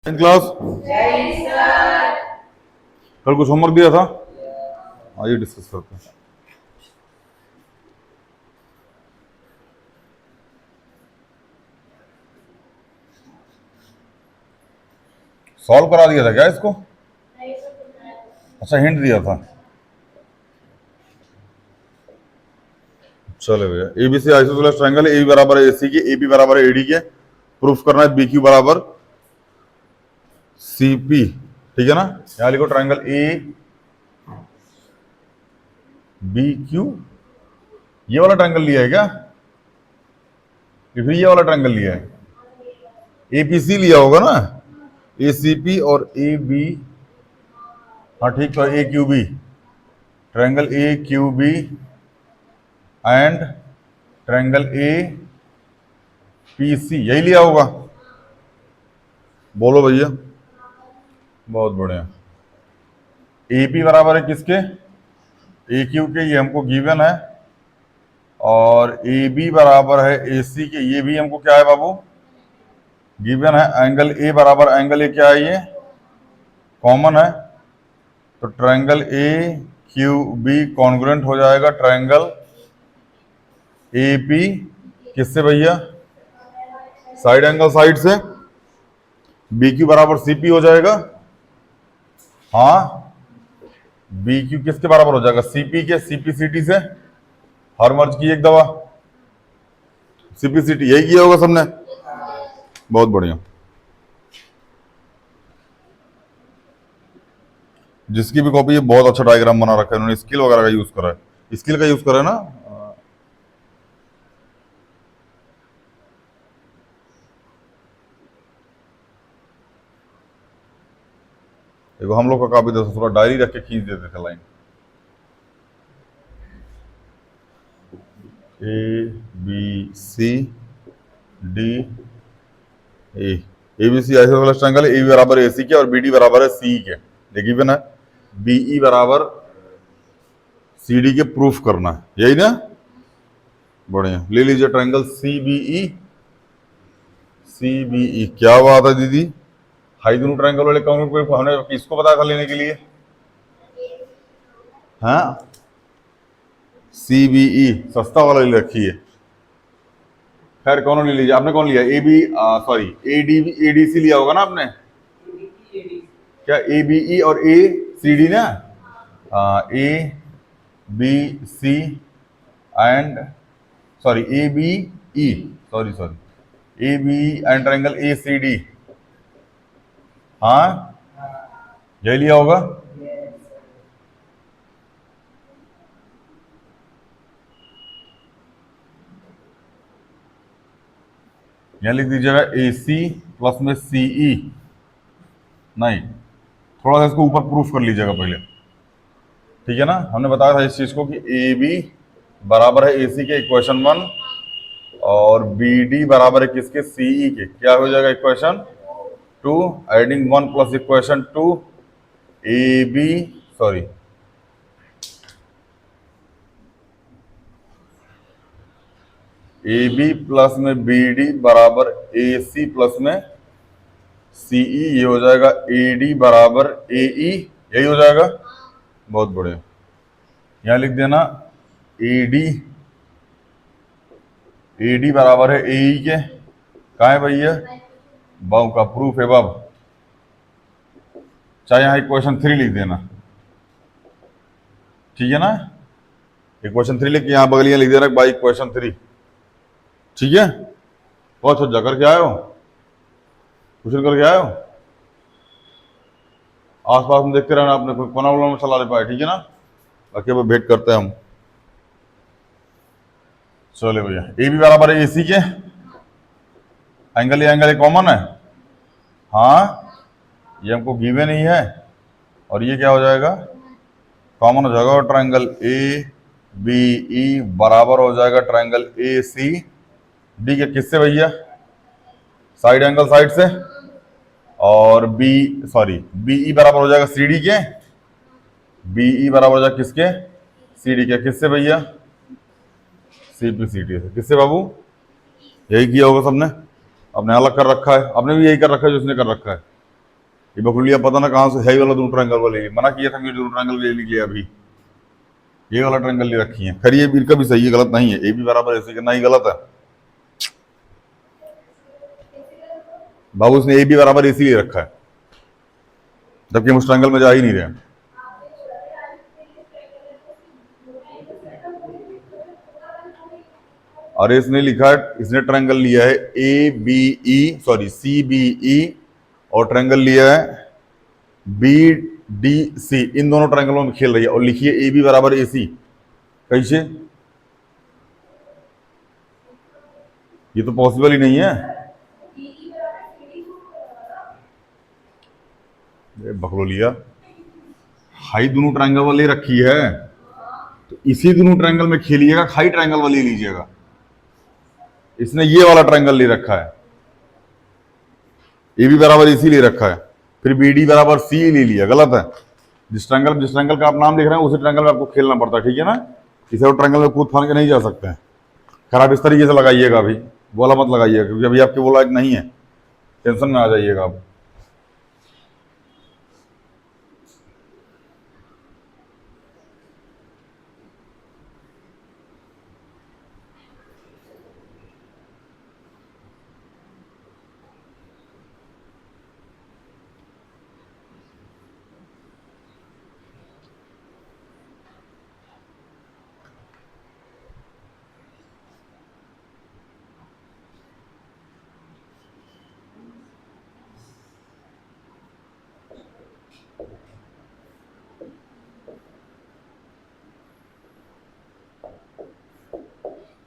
Class कल कुछ homework दिया था, आइए डिस्कस करते हैं। सॉल्व करा दिया था क्या इसको? अच्छा, हिंट दिया था। चलो भैया, एबीसी आइसोसेलेस ट्रायंगल, ए बराबर है एसी के, एबी बराबर है एडी के, प्रूफ करना है बीक्यू बराबर सीपी। ठीक है ना? यहां लिखो ट्रायंगल ए बी क्यू। ये वाला ट्रायंगल लिया है क्या? फिर ये वाला ट्रायंगल लिया है? एपीसी लिया होगा ना, एसीपी और ए बी। हाँ ठीक, तो A Q B, triangle A Q B and triangle A P C, यही लिया होगा। बोलो भैया, बहुत बढ़िया। एपी बराबर है किसके? ए क्यू के, ये हमको गिवन है। और ए बी बराबर है ए सी के, ये भी हमको क्या है बाबू? गिवन है। एंगल ए बराबर एंगल ए क्या है? ये कॉमन है, तो triangle A Q B congruent हो जाएगा ट्रायंगल ए पी किससे भैया? साइड एंगल साइड से। बी क्यू बराबर सी पी हो जाएगा। हाँ, बी क्यू किसके बराबर हो जाएगा? सीपी के, सीपी सीटी से। हर मर्ज की एक दवा, सीपी सीटी, यही किया होगा सबने। बहुत बढ़िया। जिसकी भी कॉपी है, बहुत अच्छा डायग्राम बना रखा है उन्होंने, स्किल वगैरह का यूज करा है, स्किल का यूज करा है ना। देखो हम लोग का काफी था, थोड़ा डायरी रख के खींच देते थे line. A B C D A, A B C isosceles triangle, A बराबर ए सी के और बी डी बराबर है सी के, ये गिवन है। बीई बराबर सी डी के, प्रूफ करना है, यही ना? बढ़िया, ले लीजिए triangle C B E. C B E, क्या बात है दीदी, हाई दोनों ट्रायंगल वाले कॉन्ग्रुएंट पे हमने किसको बताया था लेने के लिए? हाँ, सी बी ई सस्ता वाला ले रखी है। खैर कौन ले लीजिए, आपने कौन लिया? A B, sorry A D, A D C लिया होगा ना आपने? क्या ए बी ई और ए सी डी ना? A B C and, sorry A B E, sorry sorry, A B and triangle A C D. हाँ, यही लिया होगा। यहां लिख दीजिएगा ए सी प्लस में सी ई। नहीं, थोड़ा सा इसको ऊपर प्रूफ कर लीजिएगा पहले, ठीक है ना? हमने बताया था इस चीज को कि ए बी बराबर है ए सी के, इक्वेशन 1, और बी डी बराबर है किसके? सीई के। क्या हो जाएगा? Equation 2, adding 1 plus equation 2, A B, sorry A B plus में बी डी बराबर ए सी प्लस में सीई, ये हो जाएगा ए डी बराबर ए ई, यही हो जाएगा। बहुत बढ़िया, यहां लिख देना ए डी बराबर है ए ई के। कहा है भैया? बाउ का प्रूफ है बाब, चाहे यहां इक्वेशन 3 लिख देना, ठीक है ना? इक्वेशन 3 लिख के यहां बगलियां लिख देना बाई इक्वेशन 3, ठीक है? बहुत अच्छा, करके आए हो, क्वेश्चन करके आए हो। आस पास में देखते रहना, अपने कोना में चला ले पाए, ठीक है ना? बाकी अब भेंट करते हैं हम। चलो भैया, ए बी बराबर है ए सी के, एंगल ए कॉमन है। हाँ, ये हमको गिवन ही है, और ये क्या हो जाएगा? कॉमन हो जाएगा, और ट्रायंगल ए बी ई बराबर हो जाएगा ट्रायंगल ए सी डी के, किससे भैया? साइड एंगल साइड से। और बी, सॉरी बीई बराबर हो जाएगा सी डी के, बीई बराबर हो जाएगा किसके? सी डी के, किससे भैया? सीपी सी टी से। किससे बाबू? यही किया होगा सबने, अपने अलग कर रखा है, आपने भी यही कर रखा है जो उसने कर रखा है। ये बखुलिया पता ना कहाँ से है, वाला दोनों ट्रायंगल वाले मना किया था मुझे, दोनों ट्रायंगल ले लीजिए अभी, ये वाला ट्रायंगल ले रखी है। खैर ये भी इनका भी सही है, गलत नहीं है, ए बी बराबर ऐसे करना ही गलत है बाबू, उसने ए बी बराबर ए सी ले रखा है, जबकि हम उस ट्रायंगल में जा ही नहीं रहे हैं। और इसने लिखा है, इसने ट्रायंगल लिया है A B E, sorry C B E, और ट्रायंगल लिया है बी डी सी, इन दोनों ट्रायंगलों में खेल रही है, और लिखिए ए बी बराबर ए सी। कैसे? ये तो पॉसिबल ही नहीं है। बकलोलिया, हाई दोनों ट्रायंगल वाली रखी है, तो इसी दोनों ट्रायंगल में खेलिएगा, हाई ट्रायंगल वाली लीजिएगा। इसने ये वाला ट्रायंगल ले रखा है, ए बी बराबर इसी ले रखा है, फिर बी डी बराबर सी ले लिया, गलत है। जिस ट्रायंगल का आप नाम लिख रहे हैं उसी ट्रायंगल में आपको खेलना पड़ता है, ठीक है ना। इसे और ट्रायंगल में कूद फान के नहीं जा सकते हैं। खैर आप इस तरीके से लगाइएगा, अभी बोला मत लगाइएगा, क्योंकि अभी आपके बोला नहीं है, टेंशन में आ जाइएगा आप।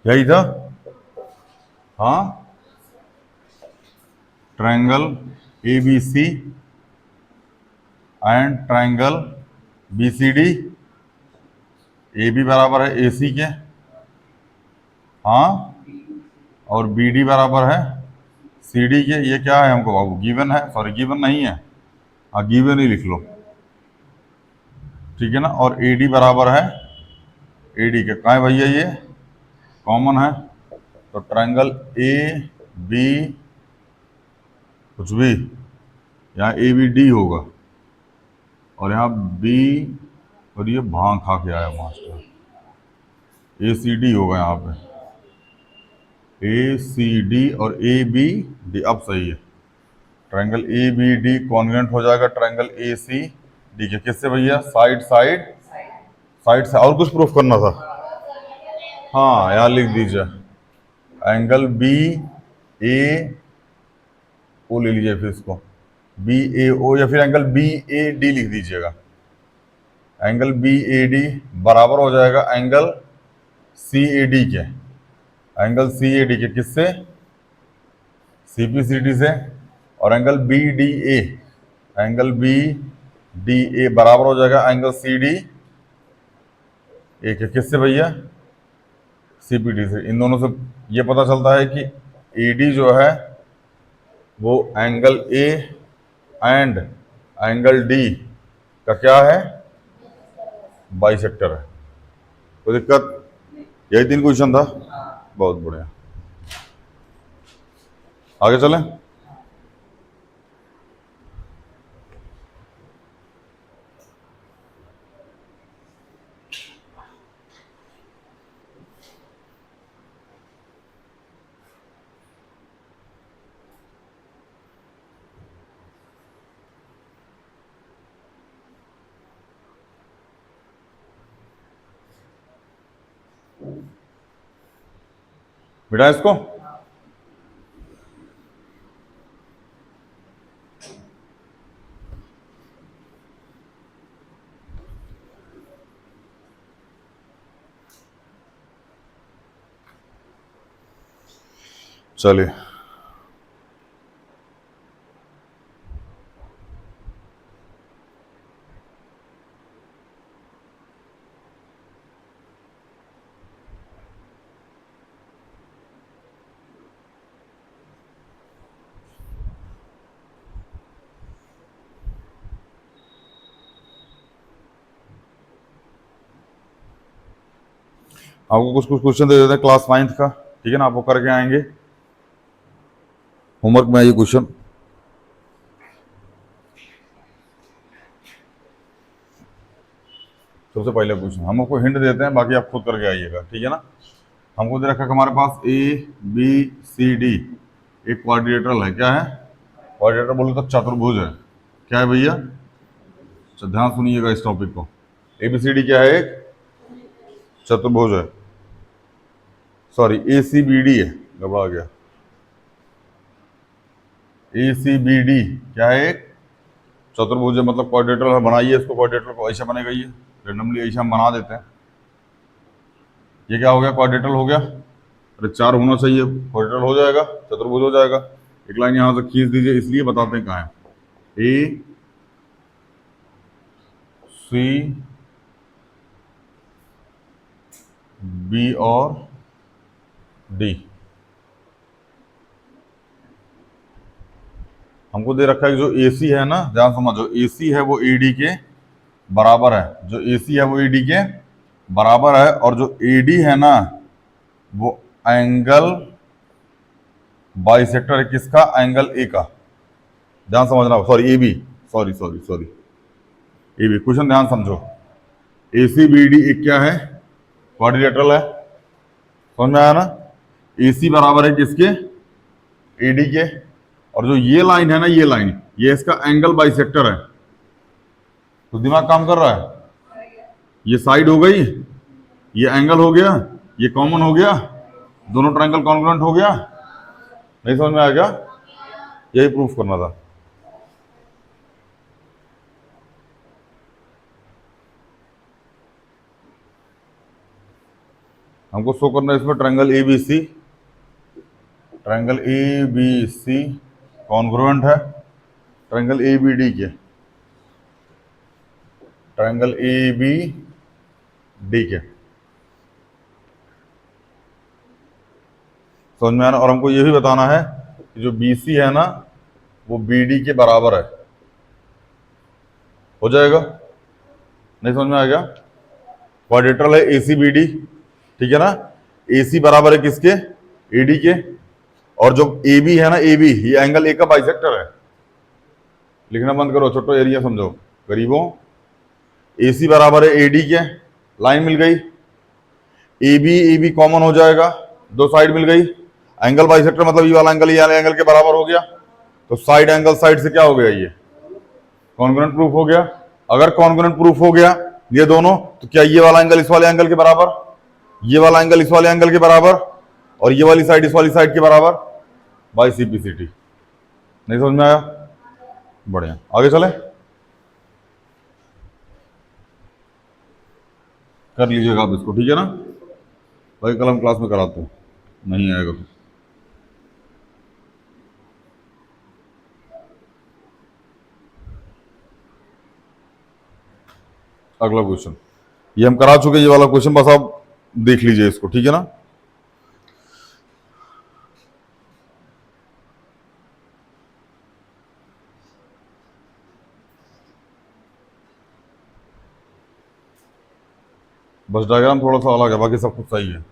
यही था, हाँ, triangle A B C and triangle B C D, A B बराबर है ए सी के, हाँ, और बी डी बराबर है सी डी के। ये क्या है हमको बाबू, गिवन है, सॉरी गिवन नहीं है, हाँ गिवन ही लिख लो, ठीक है ना। और ए डी बराबर है ए डी के, कहाँ है भैया, ये कॉमन है, तो ट्रायंगल ए बी कुछ भी, यहाँ ए बी डी होगा, और यहाँ बी, और ये भांग खा के आया मास्टर, ए सी डी होगा यहाँ पे, ए सी डी और ए बी डी, अब सही है। Triangle A B D congruent हो जाएगा ट्रायंगल ए सी डी के, किससे भैया, साइड साइड साइड से। और कुछ प्रूफ करना था, हाँ यहाँ लिख दीजिए, एंगल बी ए ओ ले लीजिए, फिर इसको बी ए ओ, या फिर एंगल बी ए डी लिख दीजिएगा। एंगल बी ए डी बराबर हो जाएगा एंगल सी ए डी के, एंगल सी ए डी के किससे, सी पी सी डी से। और angle B D A, angle B D A बराबर हो जाएगा एंगल सी डी ए के, किससे भैया, सी पी डी से। इन दोनों से ये पता चलता है कि ए डी जो है वो angle A and angle D का क्या है, बाइसेक्टर है। कोई दिक्कत, यही 3 क्वेश्चन था, बहुत बढ़िया, आगे चलें। बेटा इसको चलिए, आपको कुछ कुछ क्वेश्चन दे देते हैं क्लास 9th का, ठीक है ना, आप वो करके आएंगे, होमवर्क में ये क्वेश्चन। सबसे पहले क्वेश्चन हम आपको हिंट देते हैं, बाकी आप खुद करके आइएगा, ठीक है ना। हमको दे रखा है हमारे पास ए बी सी डी, एक क्वाड्रिलेटरल है। क्या है? क्वाड्रिलेटरल बोले तो चतुर्भुज है। क्या है भैया? अच्छा ध्यान सुनिएगा इस टॉपिक को। ए बी सी डी क्या है? एक चतुर्भुज है। सॉरी ए सी बी डी है, घबरा गया। ए सी बी डी क्या है? एक चतुर्भुज है, मतलब क्वाड्रिलेटरल बनाइए इसको, क्वाड्रिलेटरल को ऐसा बनेगा, ये रेंडमली ऐसा हम बना देते हैं। ये क्या हो गया? क्वाड्रिलेटरल हो गया। अरे 4 होना चाहिए, क्वाड्रिलेटरल हो जाएगा, चतुर्भुज हो जाएगा। एक लाइन यहां से खींच दीजिए, इसलिए बताते हैं कहाँ है। ए सी बी और डी हमको दे रखा है। जो ए सी है ना, ध्यान समझो, ए सी है वो ए डी के बराबर है। जो ए सी है वो ए डी के बराबर है, और जो ए डी है ना वो एंगल बाइसेक्टर है। किसका? एंगल ए का। ध्यान समझना, sorry A B, sorry sorry sorry A B. Question ध्यान समझो। ए सी बी डी एक क्या है? क्वाड्रिलेटरल है। समझ में आया ना? ए सी बराबर है किसके? ए डी के। और जो ये लाइन है ना, ये लाइन, ये इसका एंगल बाइसेक्टर है। तो दिमाग काम कर रहा है। ये साइड हो गई, ये एंगल हो गया, ये कॉमन हो गया, दोनों ट्रायंगल कॉन्ग्रुएंट हो गया। नहीं समझ में आया क्या? यही प्रूफ करना था। हमको शो करना है इसमें triangle A B C, triangle A B C congruent है ट्रायंगल ए बी डी के, ट्रायंगल ए बी डी के। समझ में आना। और हमको ये भी बताना है कि जो बी सी है ना वो बी डी के बराबर है। हो जाएगा? नहीं समझ में आ गया? क्वाड्रिलेटरल है ए सी बी डी, ठीक है ना। ए सी बराबर है किसके? ए डी के। और जो ए बी है ना, ए बी, ये एंगल ए का बाइसेक्टर है। लिखना बंद करो, छोटो एरिया समझो गरीबों। ए सी बराबर है ए डी के, लाइन मिल गई। ए बी कॉमन हो जाएगा, दो साइड मिल गई। एंगल बाइसेक्टर मतलब ये वाला एंगल ये वाला एंगल के बराबर हो गया। तो साइड एंगल साइड से क्या हो गया? ये कॉन्ग्रुएंट प्रूफ हो गया। अगर कॉन्ग्रुएंट प्रूफ हो गया ये दोनों, तो क्या ये वाला एंगल इस वाले एंगल के बराबर, ये वाला एंगल इस वाले एंगल के बराबर, और ये वाली साइड इस वाली साइड के बराबर, बाई सीपीसीटी। नहीं समझ में आया? बढ़िया, आगे चले। कर लीजिएगा आप इसको, ठीक है ना भाई। कल हम क्लास में कराते हैं, नहीं आएगा तो। अगला क्वेश्चन ये हम करा चुके, ये वाला क्वेश्चन बस आप देख लीजिए इसको, ठीक है ना। बस डायग्राम थोड़ा सा अलग है, बाकी सब कुछ सही है।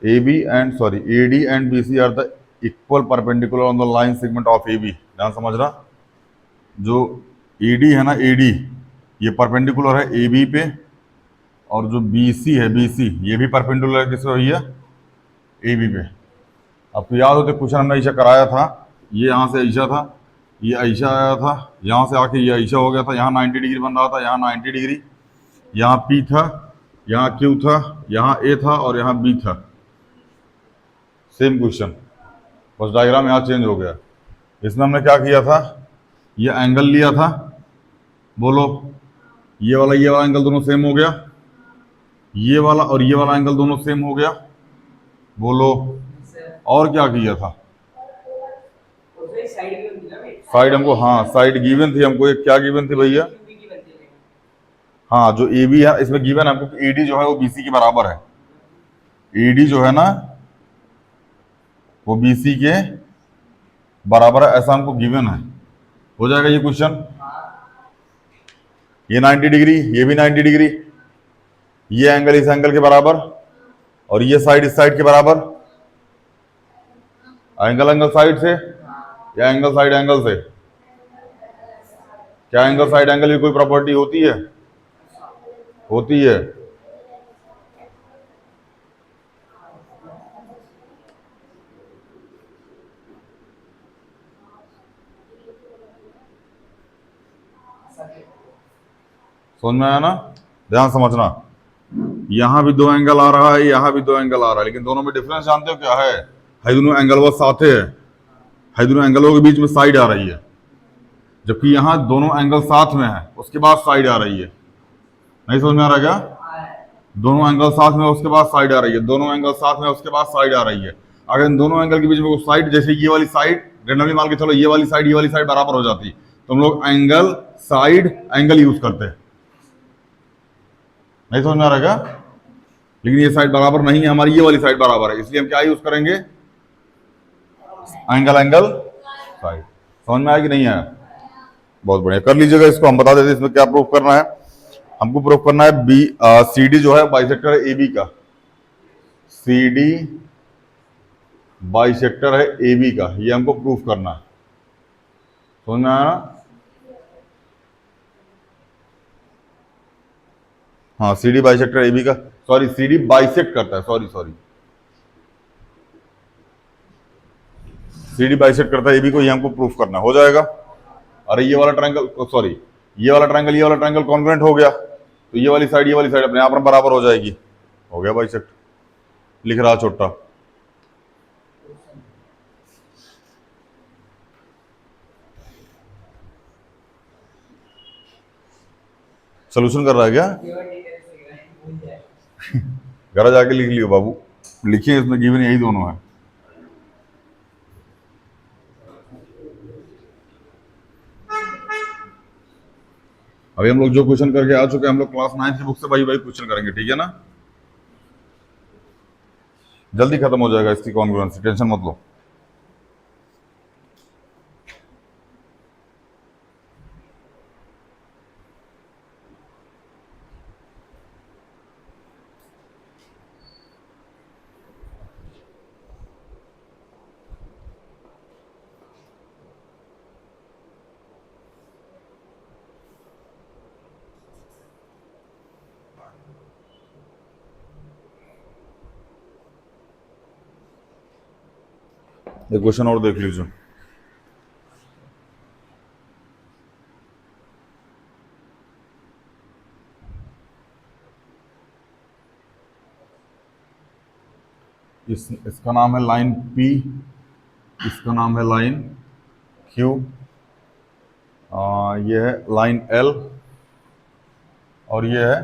AB and sorry AD and BC are the equal perpendicular on the line segment of AB। ध्यान समझना, जो AD है ना, AD ये परपेंडिकुलर है AB पे, और जो BC है BC ये भी परपेंडिकुलर है किससे भैया? AB पे। आपको याद हो तो क्वेश्चन हमने ऐसा कराया था, ये यहाँ से ऐसा था, ये ऐसा आया था, यहाँ से आके ये ऐसा हो गया था, यहाँ 90 डिग्री बन रहा था, यहाँ 90 डिग्री, यहाँ P था, यहाँ Q था, यहाँ A था और यहाँ B था। सेम क्वेश्चन, बस डायग्राम यहाँ चेंज हो गया। इसमें हमने क्या किया था? ये एंगल लिया था, बोलो ये वाला एंगल दोनों सेम हो गया, ये वाला और ये वाला एंगल दोनों सेम हो गया, बोलो। और क्या किया था? साइड हमको, हाँ साइड गिवन थी हमको। एक क्या गिवन थी भैया? हाँ जो ए बी है इसमें गिवन है हमको, एडी जो है वो बीसी के बराबर है। एडी जो है ना वो बीसी के बराबर है, ऐसा हमको गिवन है। हो जाएगा ये क्वेश्चन। ये 90 डिग्री, ये भी 90 डिग्री, ये एंगल इस एंगल के बराबर, और ये साइड इस साइड के बराबर, एंगल एंगल साइड से या एंगल साइड एंगल से? क्या एंगल साइड एंगल की कोई प्रॉपर्टी होती है? होती है। समझ में आया ना? ध्यान समझना, यहां भी दो एंगल आ रहा है, यहां भी दो एंगल आ रहा है, लेकिन दोनों में डिफरेंस जानते हो क्या है? दोनों एंगल वो साथ है, दोनों एंगलों के बीच में साइड आ रही है, जबकि यहां दोनों एंगल साथ में है उसके बाद साइड आ रही है। नहीं समझ में आ रहा क्या? दोनों एंगल साथ में उसके बाद साइड आ रही है, दोनों एंगल साथ में उसके बाद साइड आ रही है। अगर इन दोनों एंगल के बीच में वो साइड, जैसे ये वाली साइड रेंडमली मान के चलो, ये वाली साइड बराबर हो जाती, तो हम लोग एंगल साइड एंगल यूज करते हैं। नहीं समझ में आ रहा क्या? लेकिन ये साइड बराबर नहीं है हमारी, ये वाली साइड बराबर है, इसलिए हम क्या यूज करेंगे? Angle angle side. समझ में आया कि नहीं आया? बहुत बढ़िया, कर लीजिएगा इसको। हम बता देते हैं इसमें क्या प्रूफ करना है। हमको प्रूफ करना है बी सी डी जो है बाइसेक्टर है ए बी का, सी डी बाइसेक्टर है ए बी का, ये हमको प्रूफ करना है। समझ में आया ना? हाँ, C D bisector A B का, सॉरी सी डी बाइसेक्ट करता है, सॉरी सी डी बाइसेक्ट करता है ए बी को, ये हमको प्रूफ करना हो जाएगा। अरे ये वाला ट्रायंगल, सॉरी ये वाला ट्रायंगल कॉन्ग्रुएंट हो गया, तो ये वाली साइड अपने आप में बराबर हो जाएगी। हो गया बाइसेक्ट। लिख रहा छोटा, सोल्यूशन कर रहा है क्या? घर जाके लिख लियो बाबू, लिखिए, इसमें गिवन यही दोनों है। अभी हम लोग जो क्वेश्चन करके आ चुके हैं, हम लोग क्लास 9 की बुक से वही क्वेश्चन करेंगे, ठीक है ना? जल्दी खत्म हो जाएगा इसकी कॉन्ग्रुएंसी, टेंशन मत लो। एक क्वेश्चन और देख लीजिए। इसका नाम है लाइन P, इसका नाम है लाइन Q, ये है लाइन L और ये है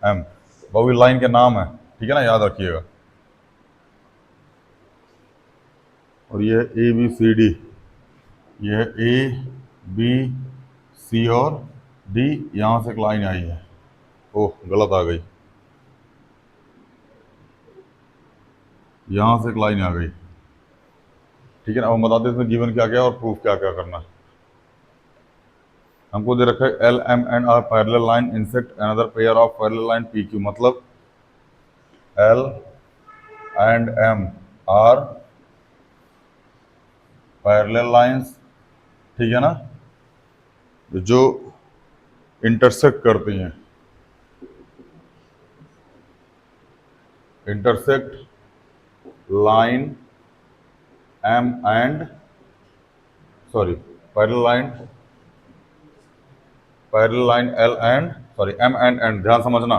M। बाबू लाइन के नाम है, ठीक है ना, याद रखिएगा। और ये है ए बी सी डी, ये है ए बी सी और डी, यहां से एक लाइन आई है, ओह गलत आ गई, यहां से एक लाइन आ गई, ठीक है ना। अब हम बताते हैं इसमें गिवन क्या क्या और प्रूफ क्या क्या करना है। हमको दे रखा है L M and are parallel line intersect another pair of parallel line P Q, मतलब L and M are parallel lines, ठीक है ना, जो इंटरसेक्ट करती हैं, intersect line M and parallel line L and M and and. ध्यान समझना,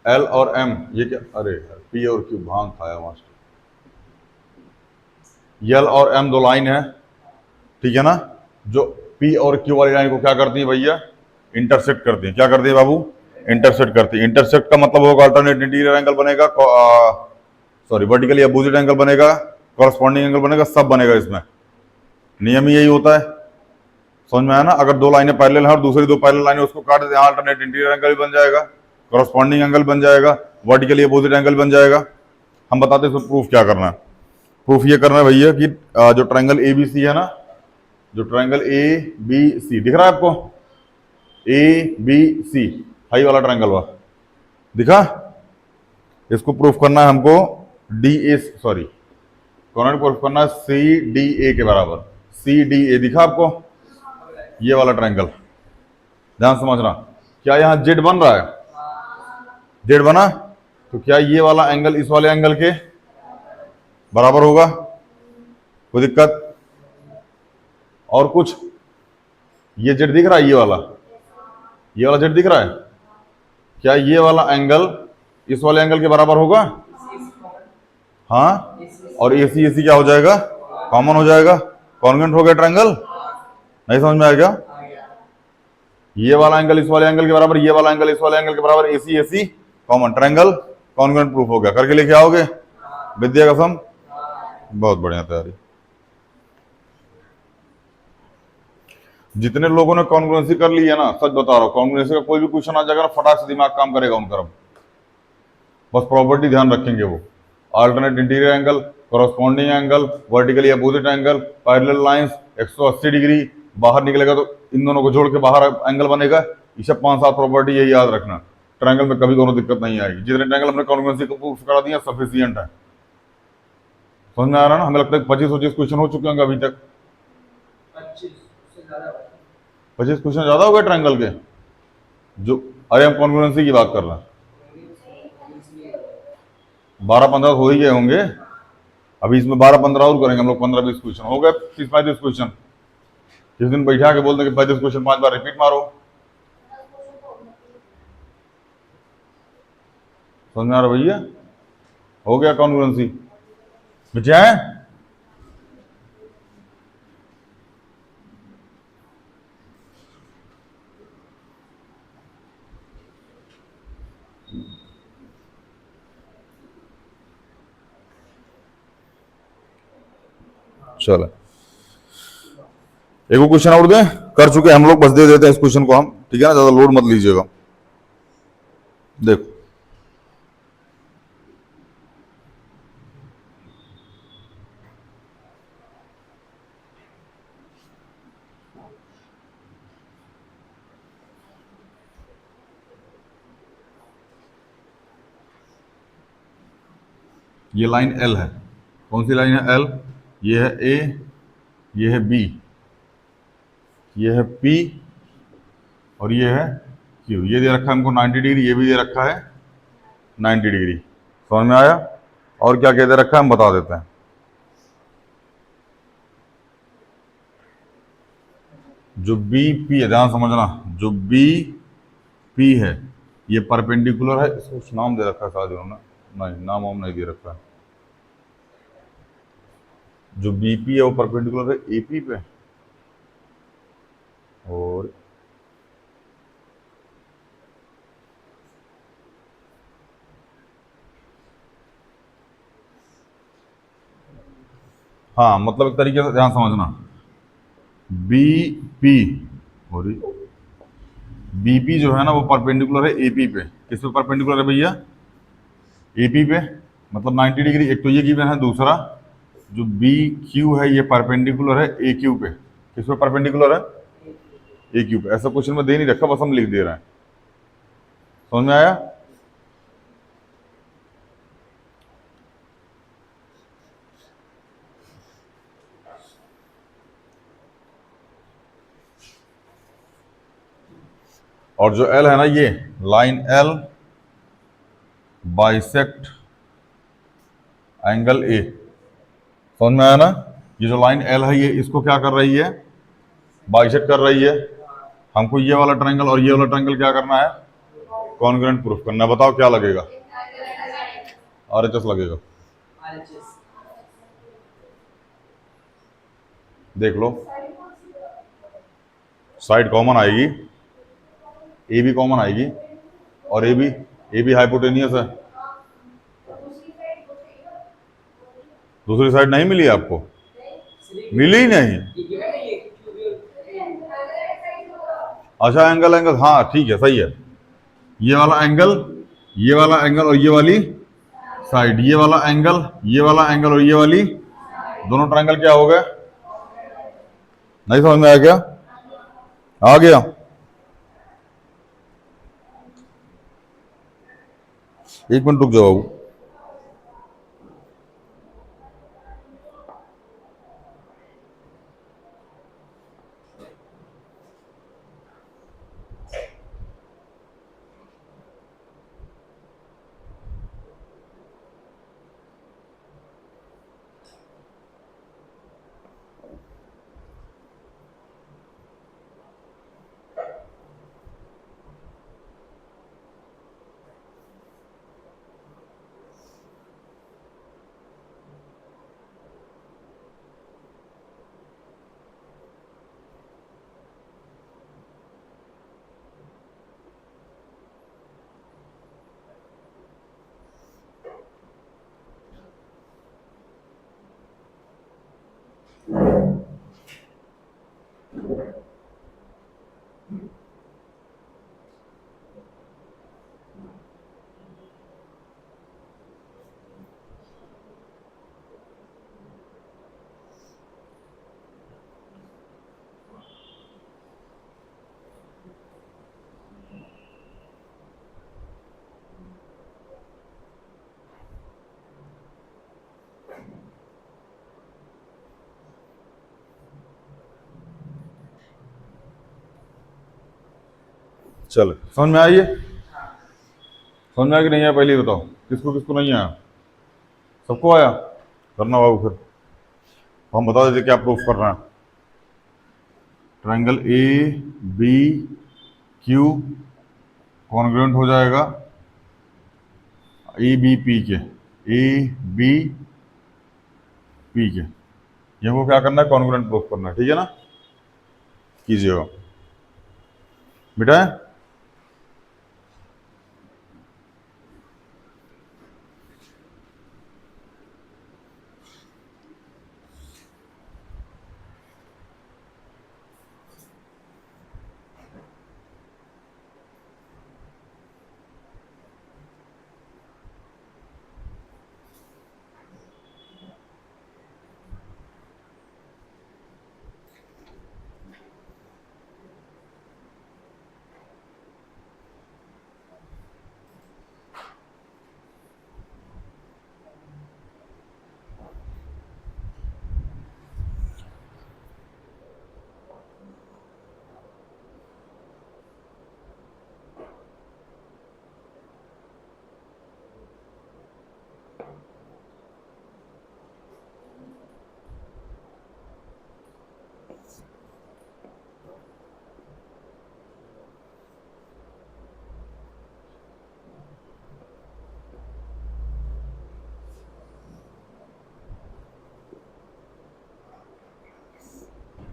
L और एम ये क्या, अरे पी और क्यू भांग खाया मास्टर, एल और एम दो लाइन है, ठीक है ना, जो पी और क्यू वाली लाइन को क्या करती है भैया? इंटरसेक्ट करती है। क्या करती है बाबू? इंटरसेक्ट करती है। इंटरसेक्ट का मतलब होगा अल्टरनेट इंटीरियर एंगल बनेगा, वर्टिकली अपोजिट एंगल बनेगा, कॉरस्पॉन्डिंग एंगल बनेगा, सब बनेगा। इसमें नियम ही यही होता है। समझ में आया ना? अगर दो लाइनें पैरेलल हैं और दूसरी दो पैरेलल लाइनें उसको काट देते हैं, अल्टरनेट इंटीरियर एंगल भी बन जाएगा, कॉरस्पॉन्डिंग एंगल बन जाएगा, वर्टिकली अपोजिट एंगल बन जाएगा। हम बताते हैं प्रूफ क्या करना है। प्रूफ ये करना है भैया कि जो ट्रायंगल ए बी सी है ना, जो ट्रायंगल ए बी सी दिख रहा है आपको, ए बी सी हाई वाला ट्रायंगल हुआ, दिखा? इसको प्रूफ करना है हमको D A, sorry corner proof करना है सी डी ए के बराबर। सी डी ए दिखा आपको, ये वाला ट्रायंगल, ध्यान समझना। क्या यहाँ जेड बन रहा है? जेड बना, तो क्या ये वाला एंगल इस वाले एंगल के बराबर होगा? कोई दिक्कत? और कुछ? ये जेड दिख रहा है, ये वाला जेड दिख रहा है? क्या ये वाला एंगल इस वाले एंगल के बराबर होगा? हाँ, और एसी एसी क्या हो जाएगा? कॉमन हो जाएगा, कॉन्ग्रुएंट हो गया ट्रायंगल। नहीं समझ में आ गया? ये वाला एंगल इस वाले एंगल के बराबर, ये वाला एंगल इस वाले एंगल के बराबर, AC AC common, triangle congruent proof हो गया। करके लेके आओगे विद्या कसम? बहुत बढ़िया तैयारी। जितने लोगों ने कॉन्ग्रुएंसी कर ली है ना, सच बता रहा हूं, कॉन्ग्रुएंसी का कोई भी क्वेश्चन आ जाएगा ना, फटाक से दिमाग काम करेगा उनका। बस प्रॉपर्टी ध्यान रखेंगे वो, alternate interior angle, corresponding angle, vertically opposite angle, parallel lines, 180 degree, बाहर निकलेगा तो इन दोनों को जोड़ के बाहर एंगल बनेगा। ये सब 5-7 प्रॉपर्टी, यही याद रखना। ट्रायंगल में कभी दोनों दिक्कत नहीं आएगी। जितने ट्रायंगल हमने कॉन्ग्रुएंसी को प्रूफ करा दिया सफिशिएंट है। समझ में आ रहा है ना? हमें लगता है 25-25 क्वेश्चन हो चुके होंगे अभी तक। 25 क्वेश्चन ज्यादा हो गए ट्रायंगल के जो, अरे हम कॉन्ग्रुएंसी की बात कर रहे हैं। 12-15 हो ही गए होंगे अभी, इसमें 12-15 और करेंगे हम लोग। 15-20 क्वेश्चन हो गए, 30-35 क्वेश्चन। किस दिन बैठा के बोलते हैं कि 35 क्वेश्चन 5 बार रिपीट मारो। समझ में आ रहा भैया? हो गया कॉन्ग्रुएंसी बचा है? चलो एक क्वेश्चन और दें, कर चुके हम लोग, बस दे देते हैं इस क्वेश्चन को हम, ठीक है ना? ज्यादा लोड मत लीजिएगा। देखो ये लाइन एल है। कौन सी लाइन है? एल। ये है ए, ये है बी, ये है पी, और ये है क्यू। ये दे रखा है हमको 90 डिग्री, ये भी दे रखा है 90 डिग्री। समझ में आया? और क्या क्या दे रखा है हम बता देते हैं। जो बी पी है, ध्यान समझना, जो बी पी है ये परपेंडिकुलर है। इसको कुछ नाम दे रखा है शायद उन्होंने, नहीं नाम वाम नहीं दे रखा है। जो बीपी है वो परपेंडिकुलर है एपी पे, और हाँ, मतलब एक तरीके से ध्यान समझना, बी पी और बीपी जो है ना वो परपेंडिकुलर है एपी पे। किस पे परपेंडिकुलर है भैया? एपी पे, मतलब 90 डिग्री। एक तो ये गिवन है, दूसरा जो बी क्यू है ये परपेंडिकुलर है ए क्यू पे। किस पे परपेंडिकुलर है? ए क्यू पे। ऐसा क्वेश्चन में दे नहीं रखा, बस हम लिख दे रहे हैं। समझ में आया? और जो एल है ना, ये line L bisect angle A. समझ में आया ना? ये जो लाइन एल है ये इसको क्या कर रही है? बाइसेक्ट कर रही है। हमको ये वाला ट्रायंगल और ये वाला ट्रायंगल क्या करना है? कॉन्ग्रुएंट प्रूफ करना है। बताओ क्या लगेगा? आरएचएस लगेगा। देख लो, साइड कॉमन आएगी, ए भी कॉमन आएगी, और ए भी हाइपोटेनियस है। दूसरी साइड नहीं मिली आपको? मिली ही नहीं? अच्छा, एंगल एंगल, हाँ ठीक है, सही है। ये वाला एंगल, ये वाला एंगल और ये वाली साइड, ये वाला एंगल, ये वाला एंगल और ये वाली दोनों ट्रायंगल क्या हो गए? नहीं समझ में आया क्या? आ गया? एक मिनट रुक जाओ बाबू। चल समझ में आई है? समझ में आया कि नहीं आया पहले ही बताओ, किसको किसको नहीं आया? सबको आया? करना बाबू फिर हम बता देते क्या प्रूफ करना है। Triangle A B Q congruent हो जाएगा ए बी पी के, ए बी पी के। ये वो क्या करना है? कॉन्ग्रुएंट प्रूफ करना है, ठीक है ना? कीजिएगा बेटा।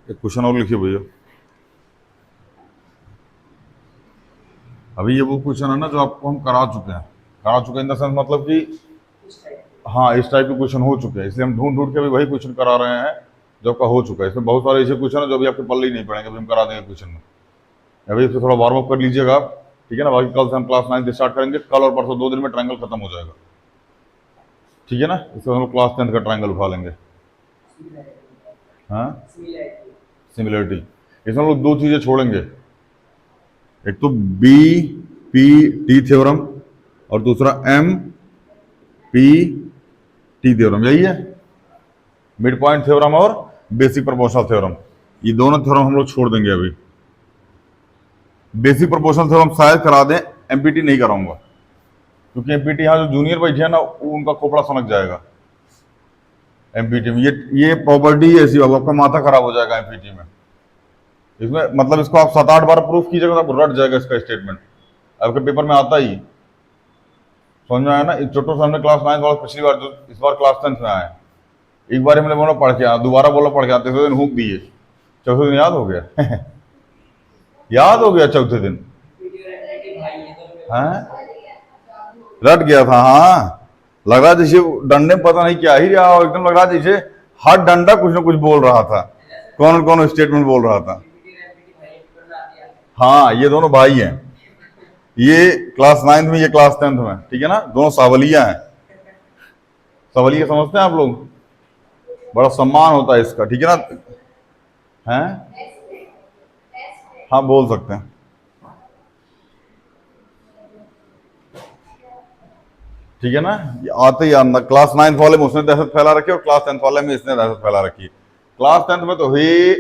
एक क्वेश्चन और लिखिए भैया। अभी ये वो क्वेश्चन है ना जो आपको हम करा चुके हैं इन द सेंस मतलब कि हाँ इस टाइप के क्वेश्चन हो चुके हैं, इसलिए हम ढूंढ ढूंढ के अभी वही क्वेश्चन करा रहे हैं जो आपका हो चुका है। इसमें बहुत सारे ऐसे क्वेश्चन है जो अभी आपके पल्ले ही नहीं पड़ेंगे, अभी हम करा देंगे क्वेश्चन में। अभी इसे थोड़ा वार्म अप कर लीजिएगा आप, ठीक है ना? बाकी कल से हम क्लास 9 स्टार्ट करेंगे, कल और परसों 2 दिन में ट्रायंगल खत्म हो जाएगा, ठीक है ना? इससे हम लोग क्लास 10 का ट्रायंगल उठा लेंगे। हाँ सिमिलरिटी, इसमें हम लोग 2 चीजें छोड़ेंगे, एक तो बी पी टी थ्योरम और दूसरा एम पी टी थ्योरम, यही है मिड पॉइंट थ्योरम और बेसिक प्रोपोर्शनल थ्योरम। ये दोनों थ्योरम हम लोग छोड़ देंगे अभी। बेसिक प्रोपोर्शनल थ्योरम शायद करा दें, एमपीटी नहीं कराऊंगा क्योंकि एमपीटी यहाँ जो जूनियर बैठे हैं ना वो उनका खोपड़ा सनक जाएगा एमपीटी में। ये प्रॉपर्टी ऐसी बाबू आपका माथा खराब हो जाएगा एमपीटी में। इसमें मतलब इसको आप 7-8 बार प्रूफ कीजिएगा तो आपको रट जाएगा इसका स्टेटमेंट, आपके पेपर में आता ही। समझ में आया ना? छोटो से हमने क्लास 9 वाला पिछली बार जो इस बार क्लास 10 में आया, एक बार हमने बोला पढ़ के आ, दोबारा बोला पढ़ के आते, 3 दिन हुक दिए, चौथे दिन याद हो गया याद हो गया चौथे दिन, हाँ रट गया था। हाँ लग रहा जैसे डंडे में पता नहीं क्या ही रहा हो, एकदम लग रहा जैसे हर डंडा कुछ ना कुछ बोल रहा था, कौन कौन स्टेटमेंट बोल रहा था। हाँ ये दोनों भाई हैं, ये क्लास 9 में, ये क्लास 10 में, ठीक है ना? दोनों सावलिया हैं। सावलिया समझते हैं आप लोग? बड़ा सम्मान होता है इसका, ठीक है ना? हैं? हाँ बोल सकते हैं। ठीक है ना। ये आते ही आना, क्लास 9th वाले में उसने दहशत फैला रखी और क्लास 10th वाले में इसने दहशत फैला रखी। क्लास 10th में तो हुई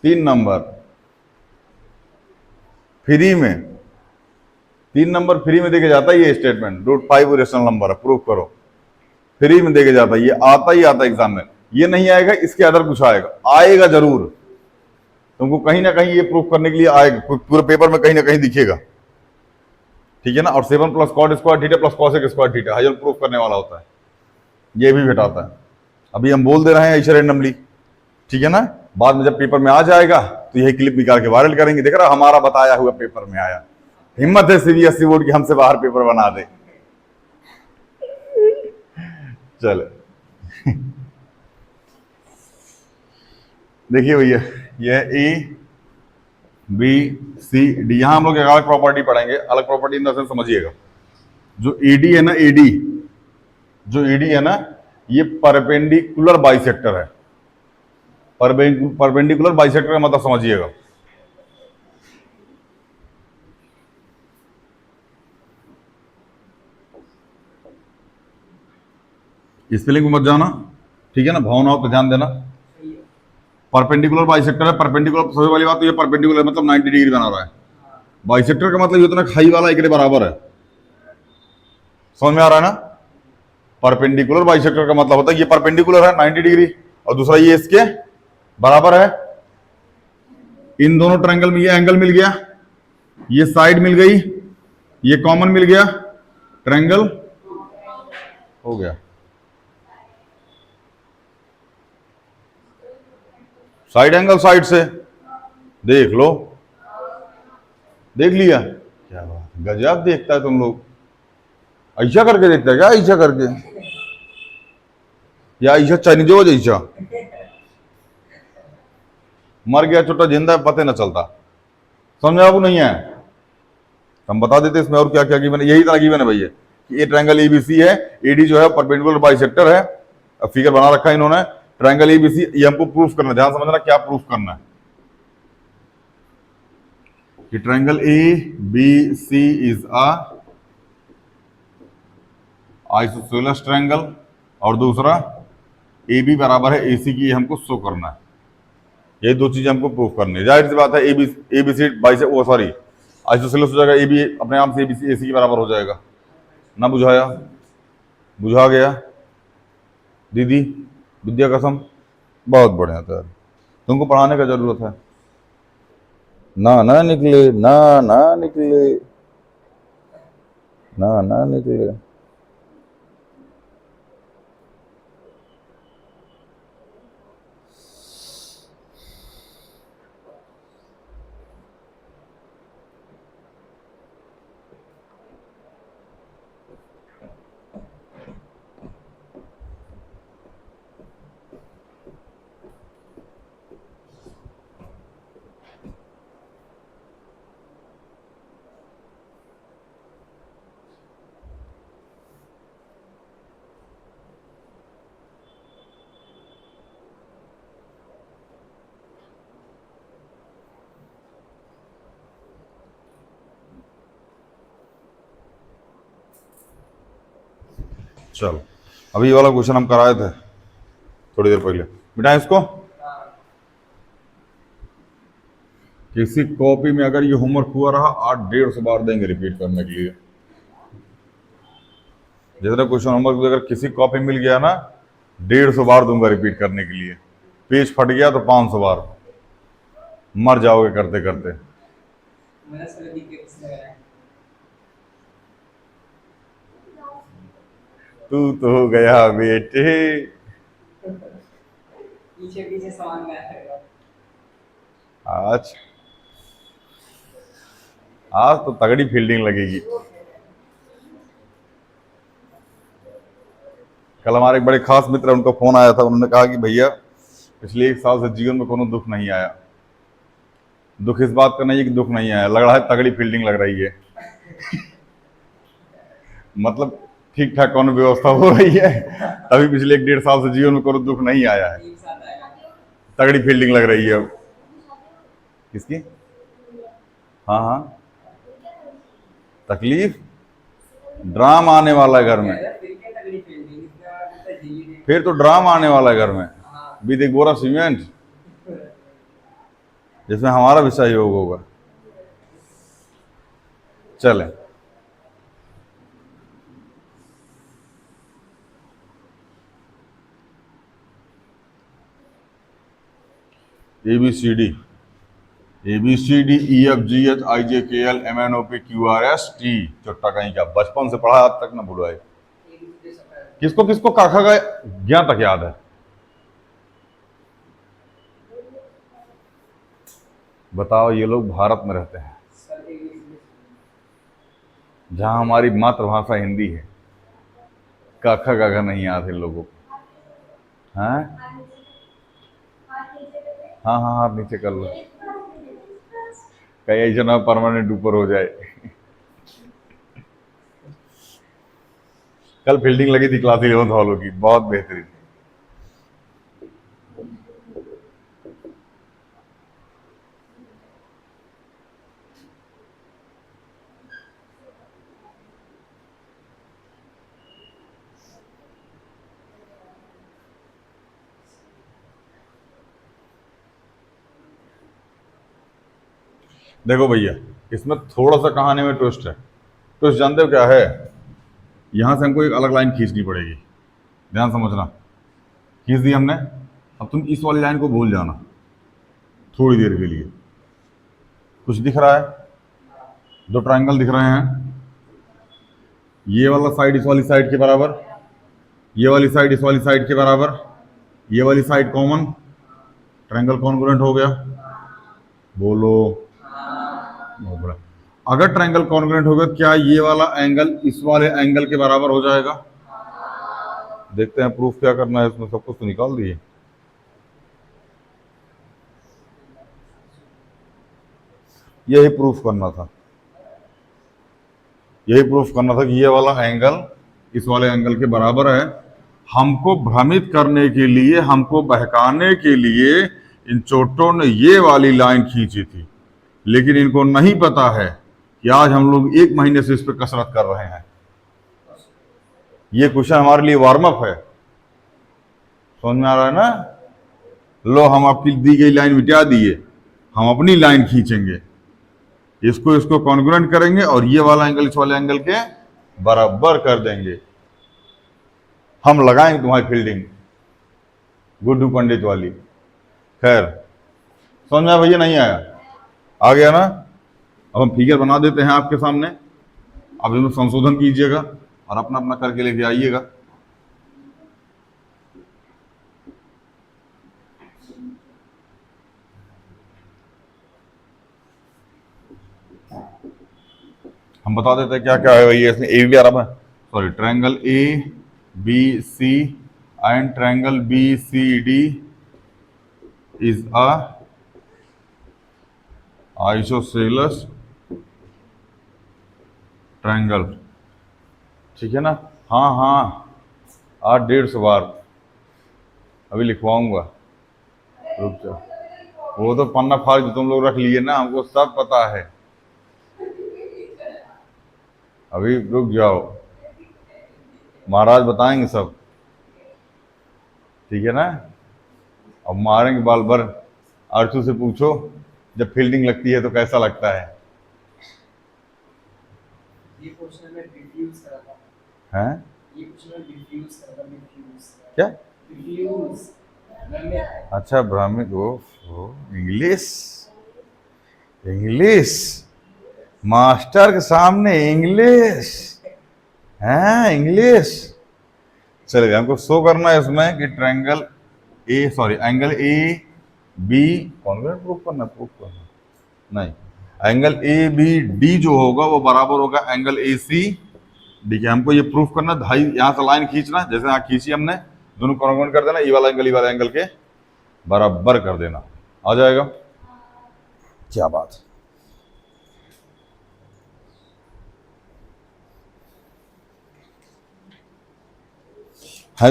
3 नंबर फ्री में, 3 नंबर फ्री में देके जाता है ये स्टेटमेंट, √5 रेशनल नंबर है, प्रूफ करो। फ्री में देके जाता है, ये आता ही आता एग्जाम में। ये नहीं आएगा, इसके अंदर कुछ आएगा, आएगा जरूर, तुमको कहीं ना कहीं ये प्रूफ करने के लिए आएगा, पूरे पेपर में कहीं ना कहीं दिखेगा। ठीक है ना। और 7 + cot square theta + cosec square theta Huygens proof करने वाला होता है, ये भी घटाता है। अभी हम बोल दे रहे हैं ऐसे रैंडमली, ठीक है ना। बाद में जब पेपर में आ जाएगा तो यही क्लिप निकाल के वायरल करेंगे, देख रहा हमारा बताया हुआ पेपर में आया। हिम्मत है सीबीएसई बोर्ड की हमसे बाहर पेपर बना दे। चलो देखिए भैया, यह ए बी सी डी, यहां हम लोग एक अलग प्रॉपर्टी पढ़ेंगे, अलग प्रॉपर्टी इन द सेंस समझिएगा। जो एडी है ना, एडी जो एडी है ना, ये परपेंडिकुलर बाइसेक्टर है। परपेंडिकुलर बाइसेक्टर का मतलब समझिएगा, स्पेलिंग में मत जाना, ठीक है ना, भावनाओं पर ध्यान देना। परपेंडिकुलर बाइसेक्टर है, परपेंडिकुलर सबसे पहली बात तो ये परपेंडिकुलर मतलब 90 डिग्री बना रहा है। बाइसेक्टर का मतलब ये होता है खाई वाला एक के बराबर है, समझ में आ रहा है ना। परपेंडिकुलर बाइसेक्टर का मतलब होता है ये परपेंडिकुलर है 90 डिग्री और दूसरा ये इसके बराबर है। इन दोनों ट्रायंगल में ये एंगल मिल गया, ये साइड मिल गई, ये कॉमन मिल गया, ट्रायंगल हो गया। साइड एंगल साइड से देख लो, देख लिया, क्या बात, गजब देखता है तुम लोग। ऐसा करके देखता है क्या, ऐसा करके, या ऐसा चाइनीजो जैसा मर गया छोटा जिंदा है पता न चलता, समझ में आपको नहीं है। हम बता देते इसमें और क्या क्या गिवन है, यही तरह गिवन है भैया कि ये ट्रायंगल एबीसी है, एडी जो है परपेंडिकुलर बाइसेक्टर है। अब फिगर बना रखा है इन्होंने, ट्रायंगल एबीसी, ये हमको प्रूफ करना, ध्यान समझना क्या प्रूफ करना है कि triangle A B C is a isosceles triangle और दूसरा ए बी बराबर है ए सी की, हमको शो करना है। ये दो चीजें हमको प्रूफ करनी है। जाहिर सी बात है ए बी सी बाइसेक, वो सॉरी आइसोसेलेस हो जाएगा, ए बी अपने आप से ए सी के बराबर हो जाएगा ना। बुझाया, बुझा गया दीदी, विद्या कसम, बहुत बढ़िया था, तुमको पढ़ाने का जरूरत है ना, ना निकले ना, ना निकले ना, ना निकले। चलो अभी ये वाला क्वेश्चन हम कराए थे थोड़ी देर पहले, मिटाएं इसको। किसी कॉपी में अगर ये होमवर्क हुआ रहा 800-150 बार देंगे रिपीट करने के लिए। जितना क्वेश्चन होमवर्क अगर किसी कॉपी मिल गया ना 150 बार दूंगा रिपीट करने के लिए। पेज फट गया तो 500 बार, मर जाओगे करते करते। तू तो हो गया बेटे, पीछे पीछे सवाल में आज आज तो तगड़ी फील्डिंग लगेगी। कल हमारे एक बड़े खास मित्र, उनका फोन आया था, उन्होंने कहा कि भैया पिछले 1 साल से जीवन में कोनो दुख नहीं आया। दुख इस बात का नहीं है कि दुख नहीं आया, लग रहा है तगड़ी फील्डिंग लग रही है मतलब ठीक ठाक कौन व्यवस्था हो रही है, तभी पिछले 1-1.5 साल से जीवन में कोनो दुख नहीं आया है। तगड़ी फील्डिंग लग रही है अब किसकी, हाँ हाँ तकलीफ, ड्राम आने वाला है घर में, फिर तो ड्राम आने वाला है घर में, विद एक बोरा सीमेंट, जिसमें हमारा भी सहयोग होगा। चलें, ABCD EFGH IJKL MNOP QRS T, चुट्टा कहीं क्या, बचपन से पढ़ा आज तक ना भूलवाए। किसको किसको काखा का ज्ञान तक याद है? बताओ, ये लोग भारत में रहते हैं जहां हमारी मातृभाषा हिंदी है, काखा काखा नहीं याद है लोगों को। हाँ हाँ हाँ, हाथ नीचे कर लो, कहीं ऐसा ना परमानेंट ऊपर हो जाए। कल फील्डिंग लगी थी क्लास 11 वालों की, बहुत बेहतरीन। देखो भैया, इसमें थोड़ा सा कहानी में ट्विस्ट है। ट्विस्ट जानते हो क्या है? यहां से हमको एक अलग लाइन खींचनी पड़ेगी, ध्यान समझना। खींच दी हमने, अब तुम इस वाली लाइन को भूल जाना थोड़ी देर के लिए। कुछ दिख रहा है? दो ट्रायंगल दिख रहे हैं, ये वाला साइड इस वाली साइड के बराबर, ये वाली साइड इस वाली साइड के बराबर, ये वाली साइड कॉमन, ट्रायंगल कॉन्ग्रुएंट हो गया। बोलो, बहुत बड़ा। अगर ट्रायंगल कॉन्ग्रुएंट होगा, क्या ये वाला एंगल इस वाले एंगल के बराबर हो जाएगा? देखते हैं प्रूफ क्या करना है इसमें, सब कुछ तो निकाल दिए। यही प्रूफ करना था, यही प्रूफ करना था कि ये वाला एंगल इस वाले एंगल के बराबर है। हमको भ्रमित करने के लिए, हमको बहकाने के लिए इन चोटों ने ये वाली लाइन खींची थी, लेकिन इनको नहीं पता है कि आज हम लोग 1 महीने से इस पर कसरत कर रहे हैं। ये क्वेश्चन हमारे लिए वार्म अप है, समझ में आ रहा है ना? लो, हम आपकी दी गई लाइन मिटा दिए, हम अपनी लाइन खींचेंगे, इसको इसको कॉन्ग्रुएंट करेंगे और ये वाला एंगल इस वाले एंगल के बराबर कर देंगे। हम लगाएंगे तुम्हारी फील्डिंग गुड्डू पंडित वाली। खैर, समझ में आया भैया? नहीं आया? आ गया ना? अब हम फिगर बना देते हैं आपके सामने, अब इसमें संशोधन कीजिएगा और अपना अपना करके लेके आइएगा। हम बता देते हैं क्या क्या है भैया इसमें। ए बी आ रहा है, sorry, triangle A B C and triangle B C D is a isosceles triangle. ठीक है ना? हाँ हाँ, 8-150 बार अभी लिखवाऊंगा, रुक जाओ। वो तो पन्ना फाड़ जो तुम लोग रख लिए ना, हमको सब पता है, अभी रुक जाओ, महाराज बताएंगे सब। ठीक है ना? अब मारेंगे बाल भर। अर्चू से पूछो जब फील्डिंग लगती है तो कैसा लगता है? ये क्वेश्चन में डिफ्यूज करा था। हैं? ये क्वेश्चन में डिफ्यूज करा था, डिफ्यूज। क्या? डिफ्यूज। अच्छा, भ्रमित। वो इंग्लिश, इंग्लिश मास्टर के सामने इंग्लिश है, इंग्लिश। चलिए, हमको शो करना है इसमें कि triangle A, sorry, angle A B congruent proof करना नहीं, एंगल ए बी डी जो होगा वो बराबर होगा एंगल ए सी डी के। हमको ये प्रूफ करना, ढाई यहाँ से लाइन खींचना, जैसे यहाँ खींची हमने, दोनों कॉन्ग्रुएंट कर देना, ये वाला एंगल के बराबर कर देना, आ जाएगा। क्या बात है।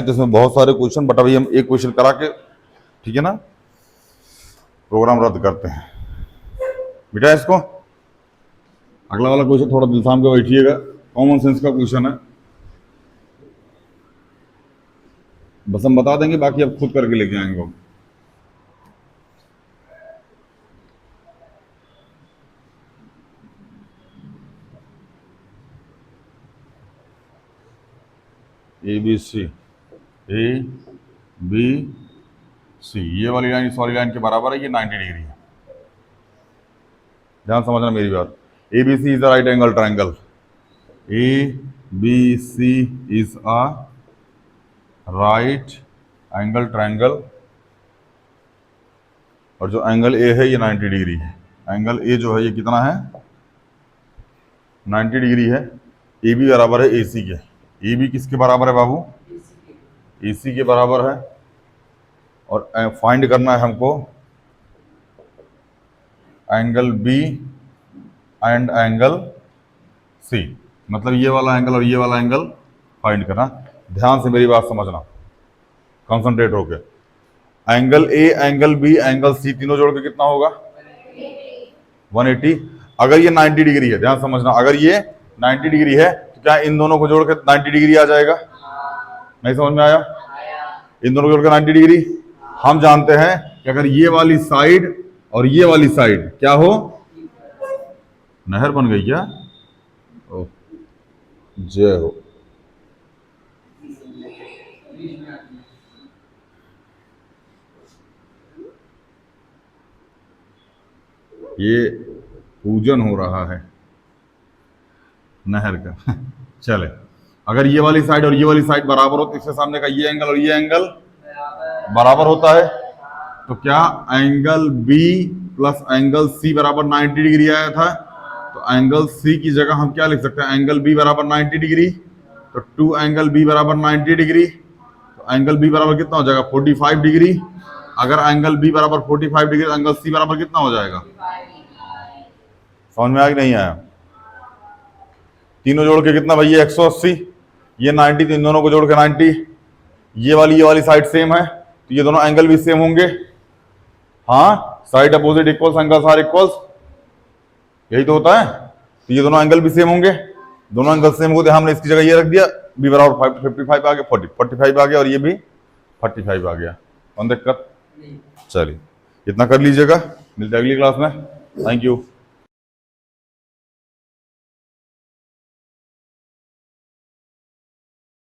तो इसमें बहुत सारे क्वेश्चन, बट अभी हम एक क्वेश्चन करा के, ठीक है ना, प्रोग्राम रद्द करते हैं। बेटा इसको अगला वाला क्वेश्चन थोड़ा दिल थाम के बैठिएगा, कॉमन सेंस का क्वेश्चन है, बस हम बता देंगे, बाकी आप खुद करके लेके आएंगे। ए बी सी, ए बी सी, ये वाली लाइन इस वाली लाइन के बराबर है, ये 90 डिग्री है। ध्यान समझना मेरी बात। A B C is a right angle triangle, A B C is a right angle triangle, और जो एंगल ए है ये 90 डिग्री है। एंगल ए जो है ये कितना है, 90 डिग्री है। ए बी बराबर है ए सी के। ए बी किसके बराबर है बाबू, ए सी के बराबर है। और फाइंड करना है हमको angle B and angle C, मतलब ये वाला एंगल और ये वाला एंगल फाइंड करना। ध्यान से मेरी बात समझना, कंसंट्रेट होके। Angle A, angle B, angle C तीनों जोड़ के कितना होगा, 180। अगर ये 90 डिग्री है, ध्यान समझना, अगर ये 90 डिग्री है तो क्या इन दोनों को जोड़ के 90 डिग्री आ जाएगा? नहीं समझ में आया? इन दोनों को जोड़ के 90 डिग्री। हम जानते हैं कि अगर ये वाली साइड और ये वाली साइड क्या हो, नहर बन गई क्या? ओ, जय हो। ये पूजन हो रहा है नहर का। चले, अगर ये वाली साइड और ये वाली साइड बराबर हो तो इसके सामने का ये एंगल और ये एंगल बराबर होता है। तो क्या angle B plus angle C बराबर 90 डिग्री आया था? तो एंगल सी की जगह हम क्या लिख सकते हैं, एंगल बी बराबर 90 डिग्री। तो 2 एंगल बी बराबर 90 डिग्री, तो एंगल बी बराबर कितना हो जाएगा, 45 डिग्री। अगर एंगल बी बराबर 45 डिग्री तो एंगल सी बराबर कितना हो जाएगा? समझ में आया कि नहीं आया? तीनों जोड़ के कितना भैया, 180। ये 90, तो इन दोनों को जोड़ के 90। ये वाली साइड सेम है तो ये दोनों एंगल भी सेम होंगे। हाँ, side opposite equals angles are equals, यही तो होता है। तो ये दोनों एंगल भी सेम होंगे, दोनों एंगल सेम होते, हमने इसकी जगह ये रख दिया, बी बराबर 55 आ गया, 45 आ गया, और ये भी 45 आ गया। कौन दिक्कत? चलिए, इतना कर लीजिएगा, मिलते हैं अगली क्लास में। Thank you.